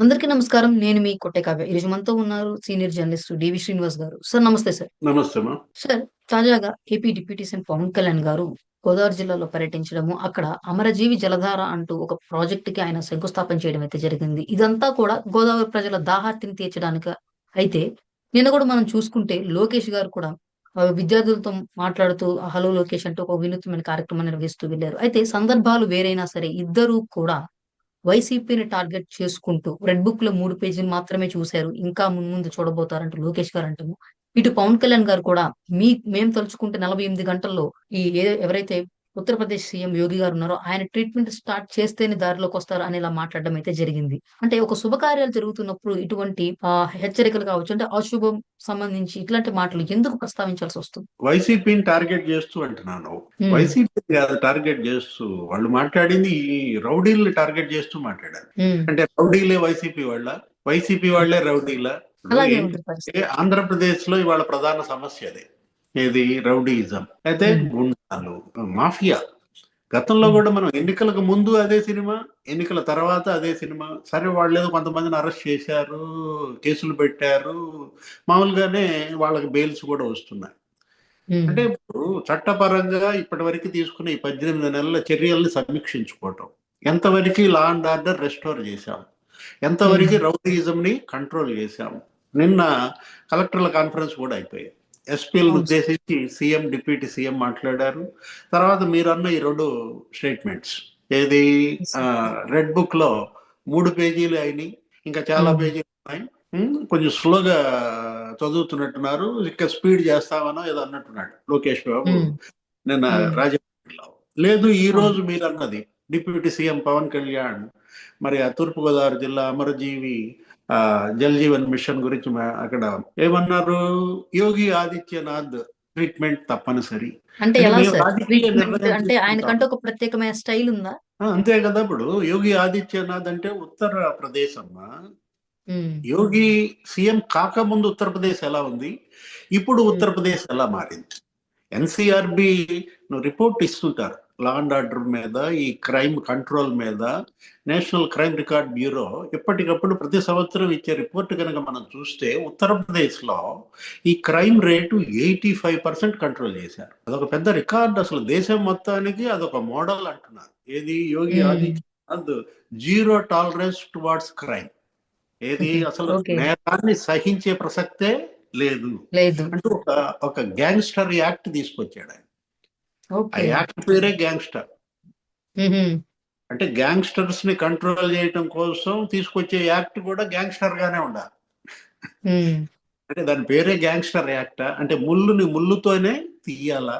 అందరికీ నమస్కారం. నేను మీ కొట్టే కావ్య. ఈరోజు మనతో ఉన్నారు సీనియర్ జర్నలిస్ట్ డివి శ్రీనివాస్ గారు. సార్ నమస్తే సార్. నమస్తే మా. సార్ తాజాగా AP deputy CM Pawan Kalyan garu Godavari జిల్లాలో పర్యటించడము, అక్కడ అమరజీవి జలధార అంటూ ఒక ప్రాజెక్ట్‌కి ఆయన శంకుస్థాపన చేయడం అయితే జరిగింది. ఇదంతా కూడా గోదావరి ప్రజల దాహార్తిని తీర్చడానిక. అయితే నిన్న కూడా మనం చూసుకుంటే లోకేష్ గారు కూడా విద్యార్థులతో మాట్లాడుతూ హలో లోకేష్ అంటూ ఒక వినూత్నమైన కార్యక్రమాన్ని నిర్వహిస్తూ వెళ్లారు. అయితే సందర్భాలు వేరైనా సరే ఇద్దరూ కూడా వైసీపీని టార్గెట్ చేసుకుంటూ రెడ్ బుక్‌లో 3 పేజీలు మాత్రమే చూసారు. ఇంకా మున్ముందు చూడబోతారంటూ లోకేష్ గారు అంటము. ఇటు పవన్ కళ్యాణ్ గారు కూడా మేము తలుచుకుంటే 48 గంటల్లో ఎవరైతే ఉత్తరప్రదేశ్ సీఎం యోగి గారు ఉన్నారో ఆయన ట్రీట్మెంట్ స్టార్ట్ చేస్తేనే దారిలోకొస్తారు అనేలా మాట్లాడడం అయితే జరిగింది. అంటే ఒక శుభకార్యాలు జరుగుతున్నప్పుడు ఇటువంటి హెచ్చరికలు కావచ్చు, అంటే అశుభం సంబంధించి ఇట్లాంటి మాటలు ఎందుకు ప్రస్తావించాల్సొస్తుంది? వైసీపీని టార్గెట్ చేస్తూ అంటున్నాను. వైసీపీ కాదు టార్గెట్ చేస్తూ, వాళ్ళు మాట్లాడింది ఈ రౌడీల్ని టార్గెట్ చేస్తూ మాట్లాడారు. అంటే రౌడీలే వైసీపీ వైసీపీ వాళ్లే రౌడీలా? అలాగే ఉంది పరిస్థితి. ఆంధ్రప్రదేశ్ లో ఇవాళ ప్రధాన సమస్య అదే. ఏది? రౌడీయిజం. అయితే గుండాలు, మాఫియా. గతంలో కూడా మనం ఎన్నికలకు ముందు అదే సినిమా, ఎన్నికల తర్వాత అదే సినిమా. సరే, వాళ్ళు ఏదో కొంతమందిని అరెస్ట్ చేశారు, కేసులు పెట్టారు, మామూలుగానే వాళ్ళకి బెయిల్స్ కూడా వస్తున్నాయి. అంటే ఇప్పుడు చట్టపరంగా ఇప్పటి వరకు తీసుకున్న ఈ 18 నెలల చర్యల్ని సమీక్షించుకోవటం, ఎంతవరకు లా అండ్ ఆర్డర్ రెస్టోర్ చేశాం, ఎంతవరకు రౌడీయిజం ని కంట్రోల్ చేశాం. నిన్న కలెక్టర్ల కాన్ఫరెన్స్ కూడా అయిపోయాయి. ఎస్పీలను ఉద్దేశించి సీఎం, డిప్యూటీ సీఎం మాట్లాడారు. తర్వాత మీరు అన్న ఈ 2 స్టేట్మెంట్స్, ఏది రెడ్ బుక్ లో 3 పేజీలు అయినాయి, ఇంకా చాలా పేజీలు ఉన్నాయి, కొంచెం స్లోగా చదువుతున్నట్టున్నారు, ఇంకా స్పీడ్ చేస్తామనో ఏదో అన్నట్టున్నాడు లోకేష్ బాబు నిన్న రాజమండ్రిలో. లేదు, ఈ రోజు మీరు అన్నది డిప్యూటీ సీఎం పవన్ కళ్యాణ్ మరి ఆ తూర్పుగోదావరి జిల్లా అమరజీవి జల్ జీవన్ మిషన్ గురించి అక్కడ ఏమన్నారు? యోగి ఆదిత్యనాథ్ ట్రీట్మెంట్ తప్పనిసరి. అంటే అంటే ఆయనకంటే ఒక ప్రత్యేకమైన స్టైల్ ఉందా? అంతే కదా. ఇప్పుడు యోగి ఆదిత్యనాథ్ అంటే ఉత్తరప్రదేశ్ అమ్మా. యోగి సీఎం కాకముందు ఉత్తరప్రదేశ్ ఎలా ఉంది, ఇప్పుడు ఉత్తరప్రదేశ్ ఎలా మారింది? ఎన్సీఆర్బి రిపోర్ట్ ఇస్తుంటారు లా అండ్ ఆర్డర్ మీద, ఈ క్రైమ్ కంట్రోల్ మీద. నేషనల్ క్రైమ్ రికార్డ్ బ్యూరో ఎప్పటికప్పుడు ప్రతి సంవత్సరం ఇచ్చే రిపోర్ట్ కనుక మనం చూస్తే ఉత్తరప్రదేశ్ లో ఈ క్రైమ్ రేటు 85% కంట్రోల్ చేశారు. అదొక పెద్ద రికార్డ్. అసలు దేశం మొత్తానికి అదొక మోడల్ అంటున్నారు. ఏది? Yogi Adityanath zero tolerance towards crime. ఏది? అసలు నేరాన్ని సహించే ప్రసక్తే లేదు అంటూ ఒక గ్యాంగ్స్టర్ యాక్ట్ తీసుకొచ్చాడు ఆయన. ఆ యాక్ట్ పేరే గ్యాంగ్స్టర్. అంటే గ్యాంగ్స్టర్స్ ని కంట్రోల్ చేయటం కోసం తీసుకొచ్చే యాక్ట్ కూడా గ్యాంగ్స్టర్ గానే ఉండాలి. అంటే దాని పేరే గ్యాంగ్స్టర్ యాక్ట్. అంటే ముళ్ళుని ముళ్ళుతోనే తీయాలా?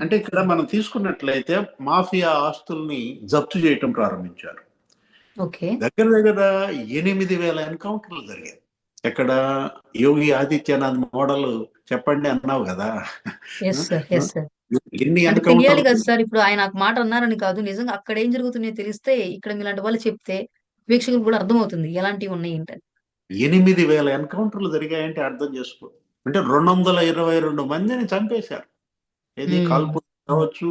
అంటే ఇక్కడ మనం తీసుకున్నట్లయితే మాఫియా ఆస్తుల్ని జప్తు చేయటం ప్రారంభించారు. దగ్గర దగ్గర 8,000 ఎన్కౌంటర్లు జరిగాయి. ఎక్కడ? యోగి ఆదిత్యనాథ్ మోడల్ చెప్పండి అన్నావు కదా. ఎన్ని తెలియాలి కదా సార్. ఇప్పుడు ఆయన మాట అన్నారని కాదు, నిజంగా అక్కడ ఏం జరుగుతున్నాయో తెలిస్తే ఇక్కడ మీలాంటి వాళ్ళు చెప్తే వీక్షకులు కూడా అర్థమవుతుంది ఎలాంటివి ఉన్నాయి ఏంటని. 8,000 ఎన్కౌంటర్లు జరిగాయంటే అర్థం చేసుకో. అంటే 222 మందిని చంపేశారు. ఏది? కాల్పు కావచ్చు,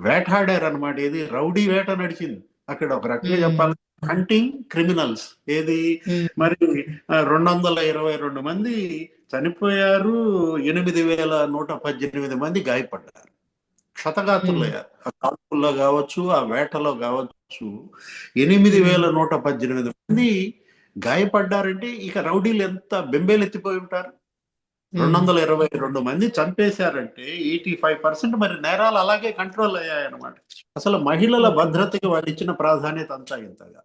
వేటాడారు అనమాట. ఏది? రౌడీ వేట నడిచింది అక్కడ. ఒక రకంగా చెప్పాలి, హంటింగ్ క్రిమినల్స్. ఏది? మరి 222 మంది చనిపోయారు, 8,118 మంది గాయపడ్డారు, క్షతగాత్రులయ్యారు. ఆ కాల్పుల్లో కావచ్చు, ఆ వేటలో కావచ్చు. 8,118 మంది గాయపడ్డారంటే ఇక రౌడీలు ఎంత బెంబేలెత్తిపోయి ఉంటారు. 222 మంది చంపేశారంటే 85% మరి నేరాలు అలాగే కంట్రోల్ అయ్యాయన్నమాట. అసలు మహిళల భద్రతకి వాళ్ళు ఇచ్చిన ప్రాధాన్యత అంతా ఇంతగా.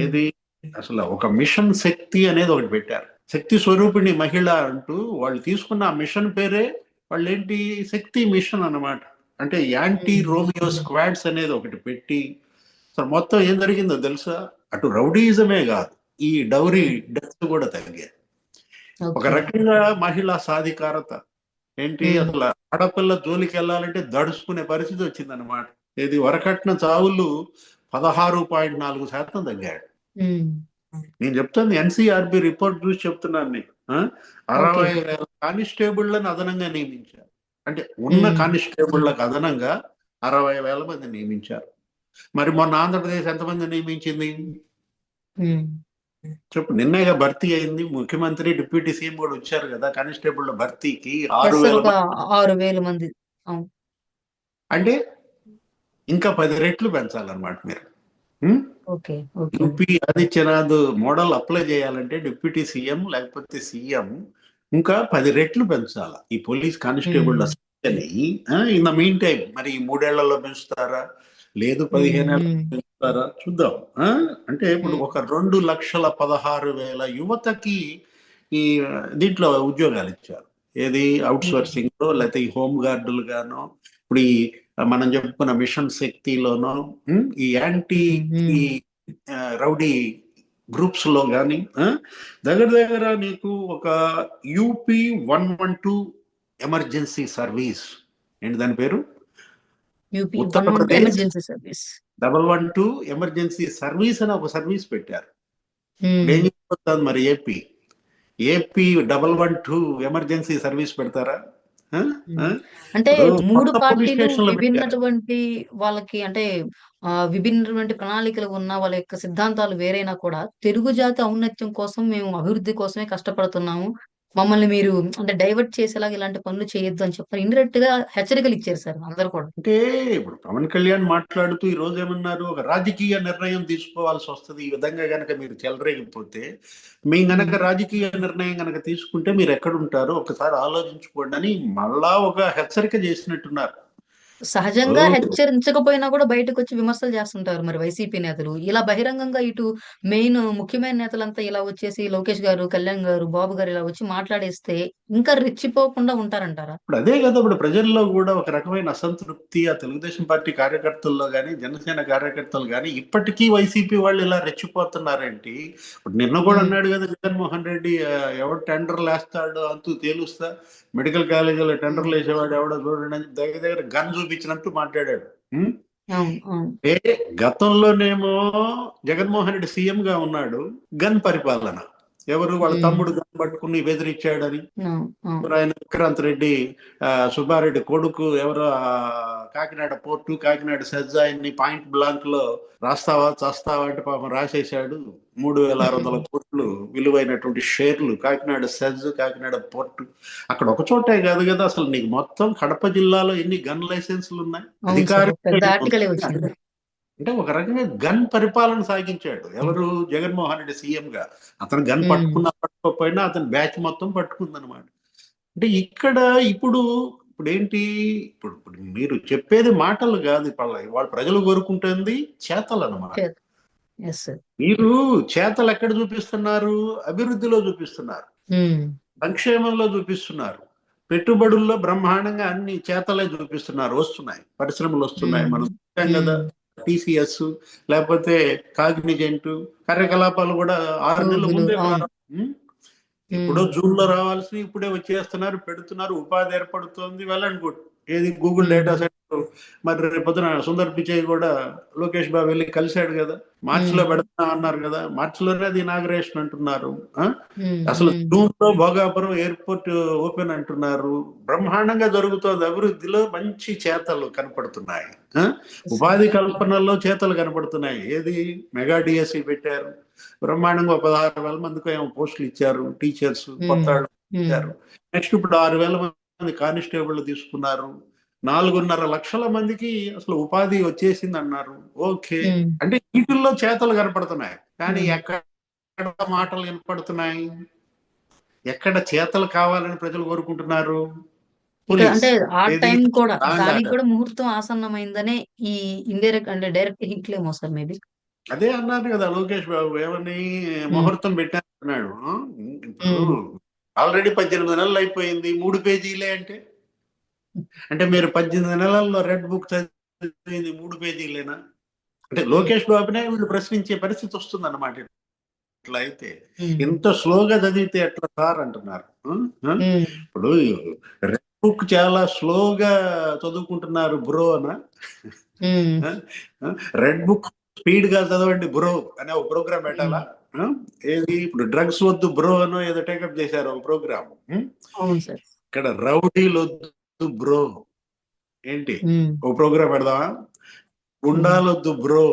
ఏది? అసలు ఒక మిషన్ శక్తి అనేది ఒకటి పెట్టారు. శక్తి స్వరూపిణి మహిళ అంటూ వాళ్ళు తీసుకున్న ఆ మిషన్ పేరే వాళ్ళు ఏంటి? శక్తి మిషన్ అన్నమాట. అంటే యాంటీ రోమియో స్క్వాడ్స్ అనేది ఒకటి పెట్టి అసలు మొత్తం ఏం జరిగిందో తెలుసా? అటు రౌడీయిజమే కాదు, ఈ డౌరీ డెత్ కూడా తగ్గాయి. ఒక రకంగా మహిళా సాధికారత ఏంటి? అసలు ఆడపిల్ల జోలికి వెళ్ళాలంటే దడుచుకునే పరిస్థితి వచ్చిందనమాట. ఏది? వరకట్న చావులు 16.4% తగ్గాడు. నేను చెప్తాను, ఎన్సీఆర్బి రిపోర్ట్ చూసి చెప్తున్నాను నీకు. 60,000 కానిస్టేబుళ్లను అదనంగా నియమించారు. అంటే ఉన్న కానిస్టేబుళ్లకు అదనంగా 60,000 మంది నియమించారు. మరి మొన్న ఆంధ్రప్రదేశ్ ఎంతమంది నియమించింది? చెప్పు. నిన్నేగా భర్తీ అయింది. ముఖ్యమంత్రి డిప్యూటీ సీఎం కూడా వచ్చారు కదా కానిస్టేబుల్ భర్తీకి. ఆరు ఎస్ సార్, వేల ఒక మంది 6,000 మంది. అవును. అంటే ఇంకా 10 రెట్లు పెంచాలన్నమాట మీరు. ఉం? Okay. Okay. UP Adityanath model apply చేయాలంటే డిప్యూటీ సీఎం లేకపోతే సీఎం ఇంకా 10 రెట్లు పెంచాల ఈ పోలీస్ కానిస్టేబుల్ ఉమ్, సంఖ్యని. ఇన్ ద మీన్ టైం మరి ఈ 3 ఏళ్లలో పెంచుతారా, లేదు ఉమ్, 15 ఏళ్ళలో ఉమ్, పెంచుతారా చూద్దాం. అంటే ఇప్పుడు ఉమ్, ఒక 2,16,000 యువతకి ఈ దీంట్లో ఉద్యోగాలు ఇచ్చారు. ఏది అవుట్ ఉమ్, సోర్సింగ్ లో లేకపోతే ఈ హోమ్ గార్డులు గానో, ఇప్పుడు ఈ మనం చెప్పుకున్న మిషన్ శక్తిలోనో, ఈ యాంటీ ఉమ్, ఈ ఉమ్. రౌడీ గ్రూప్స్ లో కానీ దగ్గర దగ్గర నీకు ఒక యూపీ 112 ఎమర్జెన్సీ సర్వీస్, ఏంటి దాని పేరు, UP 112 Uttar Pradesh emergency service. 112 emergency service అని ఒక సర్వీస్ పెట్టారు. ఇప్పుడు ఉమ్, ఏం చెప్తుంది మరి ఏపీ, ఏపీ 112 ఎమర్జెన్సీ సర్వీస్ పెడతారా? ఆ? ఆ? ఉమ్. అంటే ఇప్పుడు 3 కొత్త పోలీస్ పార్టీలు స్టేషన్లు పెట్టారు. విభిన్నటువంటి వాళ్ళకి అంటే విభిన్నటువంటి ప్రణాళికలు ఉన్న వాళ్ళ యొక్క సిద్ధాంతాలు వేరైనా కూడా తెలుగు జాతి ఔన్నత్యం కోసం మేము అభివృద్ధి కోసమే కష్టపడుతున్నాము. మమ్మల్ని మీరు అంటే డైవర్ట్ చేసేలాగా ఇలాంటి పనులు చేయొద్దు అని చెప్పి ఇండైరెక్ట్ గా హెచ్చరికలు ఇచ్చారు సార్ అందరూ కూడా. అంటే ఇప్పుడు పవన్ కళ్యాణ్ మాట్లాడుతూ ఈ రోజు ఏమన్నారు, ఒక రాజకీయ నిర్ణయం తీసుకోవాల్సి వస్తుంది ఈ విధంగా గనక మీరు చెలరేగిపోతే. మీ ఉమ్. గనక రాజకీయ నిర్ణయం గనక తీసుకుంటే మీరు ఎక్కడుంటారో ఒకసారి ఆలోచించుకోండి అని మళ్ళా ఒక హెచ్చరిక చేసినట్టున్నారు. సహజంగా ఇప్పుడు హెచ్చరించకపోయినా కూడా బయటకు వచ్చి విమర్శలు చేస్తుంటారు మరి వైసీపీ నేతలు. ఇలా బహిరంగంగా ఇటు మెయిన్ ముఖ్యమైన నేతలంతా ఇలా వచ్చేసి లోకేష్ గారు, కళ్యాణ్ గారు, బాబు గారు ఇలా వచ్చి మాట్లాడేస్తే ఇంకా రెచ్చిపోకుండా ఉంటారంటారా? అదే కదా, ఇప్పుడు ప్రజల్లో కూడా ఒక రకమైన అసంతృప్తి ఆ తెలుగుదేశం పార్టీ కార్యకర్తల్లో కానీ జనసేన కార్యకర్తలు కానీ ఇప్పటికీ వైసీపీ వాళ్ళు ఇలా రెచ్చిపోతున్నారేంటి. ఇప్పుడు నిన్న కూడా ఉమ్, అన్నాడు కదా జగన్మోహన్ రెడ్డి, ఎవడు టెండర్లు వేస్తాడో అంతూ తేలుస్తా, మెడికల్ కాలేజీలో ఉమ్. టెండర్లు వేసేవాడు ఎవడో చూడండి అని దగ్గర దగ్గర గన్ చూపించినట్టు మాట్లాడాడు. ఉం? అవును. అవును. అంటే గతంలోనేమో జగన్మోహన్ రెడ్డి సీఎం గా ఉన్నాడు, గన్ పరిపాలన. ఎవరు వాళ్ళ ఉమ్, తమ్ముడు గన్ పట్టుకుని బెదిరించాడని. అవును. అవును. ఆయన విక్రాంత్ రెడ్డి, సుబ్బారెడ్డి కొడుకు ఎవరో, కాకినాడ పోర్టు కాకినాడ సెజ్ ఆయన్ని పాయింట్ బ్లాంక్ లో రాస్తావా చస్తావా అంటే పాపం రాసేశాడు. 3,600 కోట్లు విలువైనటువంటి షేర్లు కాకినాడ సెజ్ కాకినాడ పోర్టు. అక్కడ ఒక చోటే కాదు కదా, అసలు నీకు మొత్తం కడప జిల్లాలో ఎన్ని గన్ లైసెన్సులు ఉన్నాయి అవును సార్, ఒక అధికారికంగా పెద్ద ఎన్ని ఆర్టికలే ఉన్నాయి? వచ్చింది. అంటే ఒక రకంగా గన్ పరిపాలన సాగించాడు ఎవరు, జగన్మోహన్ రెడ్డి సీఎం గా. అతను గన్ ఉమ్, పట్టుకున్నా పట్టుకోకపోయినా అతని బ్యాచ్ మొత్తం పట్టుకుందనమాట. అంటే ఇక్కడ ఇప్పుడు ఇప్పుడు ఏంటి, ఇప్పుడు ఇప్పుడు మీరు చెప్పేది మాటలు కాదు, వాళ్ళు ప్రజలు కోరుకుంటుంది చేతలు అనమాట. Yes sir. మీరు చేతలు ఎక్కడ చూపిస్తున్నారు, అభివృద్ధిలో చూపిస్తున్నారు, ఉమ్, సంక్షేమంలో చూపిస్తున్నారు, పెట్టుబడుల్లో బ్రహ్మాండంగా అన్ని చేతలే చూపిస్తున్నారు. వస్తున్నాయి పరిశ్రమలు వస్తున్నాయి, ఉమ్, మనం చూసాం కదా. ఉమ్. టీసీఎస్ లేకపోతే కాగ్నిజెంట్ కార్యకలాపాలు కూడా 6 నెలల గూగుల్. ముందే అవును. ప్రారంభం. ఎప్పుడో ఉమ్, జూన్ లో రావాల్సి ఇప్పుడే వచ్చేస్తున్నారు, పెడుతున్నారు, ఉపాధి ఏర్పడుతోంది, వెళ్ళండి గుడ్. ఏది గూగుల్ ఉమ్, డేటా సెంటర్. మరి రేపొద్దున సుందర్ పిచాయ్ కూడా లోకేష్ బాబు వెళ్ళి కలిశాడు కదా, మార్చిలో ఉమ్, పెడతా అన్నారు కదా, మార్చిలోనే అది ఇనాగ్రేషన్ అంటున్నారు. ఆ? ఉమ్, అసలు ఉమ్. జూన్ లో భోగాపురం ఎయిర్పోర్ట్ ఓపెన్ అంటున్నారు. బ్రహ్మాండంగా జరుగుతోంది, అభివృద్ధిలో మంచి చేతలు కనపడుతున్నాయి. ఆ? Yes sir. ఉపాధి కల్పనలో చేతలు కనపడుతున్నాయి. ఏది మెగా డిఎస్సి పెట్టారు, బ్రహ్మాండంగా ఒక 16,000 మందికి ఏమో పోస్టులు ఇచ్చారు, టీచర్స్ కొత్త ఉమ్, వాళ్ళు ఉమ్. ఇచ్చారు. నెక్స్ట్ ఇప్పుడు 6,000 మంది కానిస్టేబుల్ తీసుకున్నారు. 4.5 లక్షల మందికి అసలు ఉపాధి వచ్చేసింది అన్నారు. ఓకే, ఉమ్, అంటే వీటిల్లో చేతలు కనపడుతున్నాయి కానీ ఉమ్. ఎక్కడ మాటలు వినపడుతున్నాయి, ఎక్కడ చేతలు కావాలని ప్రజలు కోరుకుంటున్నారు? ఇక్కడ పోలీస్, అంటే ఆ ఏది, టైం కూడా లా అండ్ దానికి ఆర్డర్. కూడా ముహూర్తం ఆసన్నమైందనే ఈ ఇండైరెక్ట్ అంటే డైరెక్ట్ హింట్లేమో సార్ మేబీ. అదే అన్నారు కదా లోకేష్ బాబు, ఏమని ఉమ్, ముహూర్తం పెట్టాడు. ఇప్పుడు ఉమ్. ఆల్రెడీ 18 నెలలు అయిపోయింది, 3 పేజీలే అంటే. అంటే మీరు 18 నెలల్లో రెడ్ బుక్ చదివింది 3 పేజీలేనా? అంటే ఉమ్, లోకేష్ బాబునే వీళ్ళు ప్రశ్నించే పరిస్థితి వస్తుంది అన్నమాట. ఇట్లా అయితే ఉమ్, ఇంత స్లోగా చదివితే ఎట్లా సార్ అంటున్నారు. ఉమ్, ఇప్పుడు రెడ్ బుక్ చాలా స్లోగా చదువుకుంటున్నారు బ్రో అనా? ఉమ్, రెడ్ బుక్ స్పీడ్ గా చదవండి బ్రో అనే ఒక ప్రోగ్రామ్ ఉమ్. పెట్టాలా? ఆ? ఏది ఇప్పుడు డ్రగ్స్ వద్దు బ్రో అనో ఏదో టేకప్ చేశారు ఒక ప్రోగ్రామ్. అవును సార్. ఇక్కడ రౌడీలు వద్దు బ్రో ఏంటి, ఉమ్, ఓ ప్రోగ్రామ్ పెడదామా? ఉమ్, గుండాలొద్దు బ్రో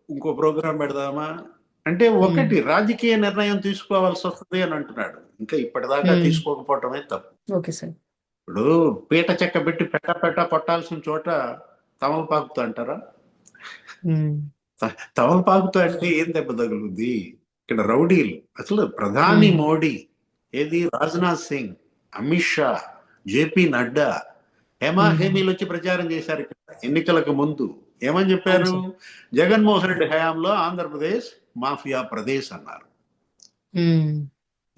ఇంకో ప్రోగ్రామ్ పెడదామా? అంటే ఒకటి రాజకీయ నిర్ణయం తీసుకోవాల్సి వస్తుంది అని అంటున్నాడు. ఇంకా ఇప్పటిదాకా తీసుకోకపోవటమే తప్పు. Okay sir. ఇప్పుడు పీట చెక్క పెట్టి పెట్ట కొట్టాల్సిన చోట తమలపాకుతో అంటారా? తమలపాకుతో అంటే ఏం దెబ్బ తగులుద్ది? ఇక్కడ రౌడీలు. అసలు ప్రధాని మోడీ, ఏది రాజ్నాథ్ సింగ్, అమిత్ షా, జేపీ నడ్డా హేమీలు వచ్చి ప్రచారం చేశారు ఇక్కడ ఎన్నికలకు ముందు. ఏమని చెప్పారు? జగన్మోహన్ రెడ్డి హయాంలో ఆంధ్రప్రదేశ్ మాఫియా ప్రదేశ్ అన్నారు.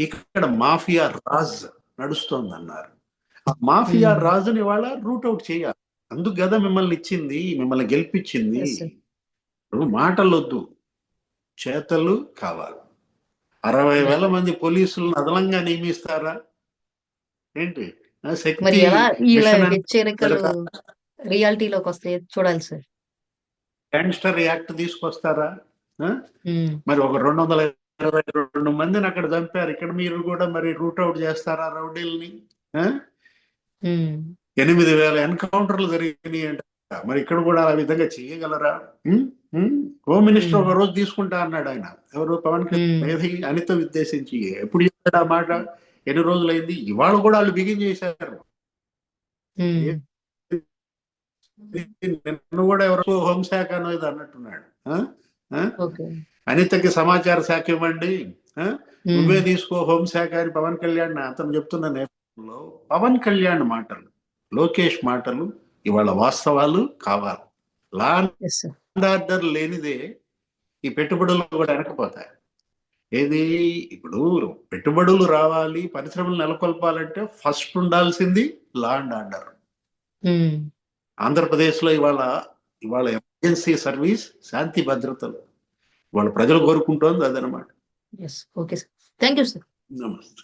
ఇక్కడ మాఫియా రాజ్ నడుస్తోంది అన్నారు. ఆ మాఫియా రాజుని వాళ్ళ రూట్ అవుట్ చేయాలి. అందుకు కదా మిమ్మల్ని ఇచ్చింది, మిమ్మల్ని గెలిపించింది. మాటలు వద్దు, చేతలు కావాలి. 60,000 మంది పోలీసులను అదనంగా నియమిస్తారా ఏంటి? శక్తి రియాలిటీలోకి వస్తే చూడాలి సార్. గ్యాంగ్స్టర్ యాక్ట్ తీసుకొస్తారా? మరి ఒక 222 మందిని అక్కడ చంపారు. ఇక్కడ మీరు కూడా మరి రూట్ అవుట్ చేస్తారా రౌడీల్ని? 8,000 ఎన్కౌంటర్లు జరిగినాయి అంట. మరి ఇక్కడ కూడా ఆ విధంగా చేయగలరా? హోమ్ మినిస్టర్ ఒక రోజు తీసుకుంటా అన్నాడు ఆయన. ఎవరు? పవన్ కళ్యాణ్. అనిత ఉద్దేశించి ఎప్పుడు చెప్పాడు ఆ మాట? ఎన్ని రోజులైంది? ఇవాళ కూడా వాళ్ళు బిగిన్ చేశారు. నిన్ను కూడా ఎవరో హోంశాఖ అనేది అన్నట్టున్నాడు. అనితకి సమాచార శాఖ ఇవ్వండి, నువ్వే తీసుకో హోంశాఖ అని పవన్ కళ్యాణ్ అతను చెప్తున్న నేపథ్యంలో పవన్ కళ్యాణ్ మాటలు, లోకేష్ మాటలు ఇవాళ వాస్తవాలు కావాలి. లా అండ్ ఆర్డర్ లేనిదే ఈ పెట్టుబడులు కూడా వెనకపోతాయి. ఏది? ఇప్పుడు పెట్టుబడులు రావాలి, పరిశ్రమలు నెలకొల్పాలంటే ఫస్ట్ ఉండాల్సింది లా అండ్ ఆర్డర్. ఆంధ్రప్రదేశ్ లో ఇవాళ ఎమర్జెన్సీ సర్వీస్, శాంతి భద్రతలు వాళ్ళ ప్రజలు కోరుకుంటోంది అదనమాట. Okay sir, thank you sir. నమస్తే.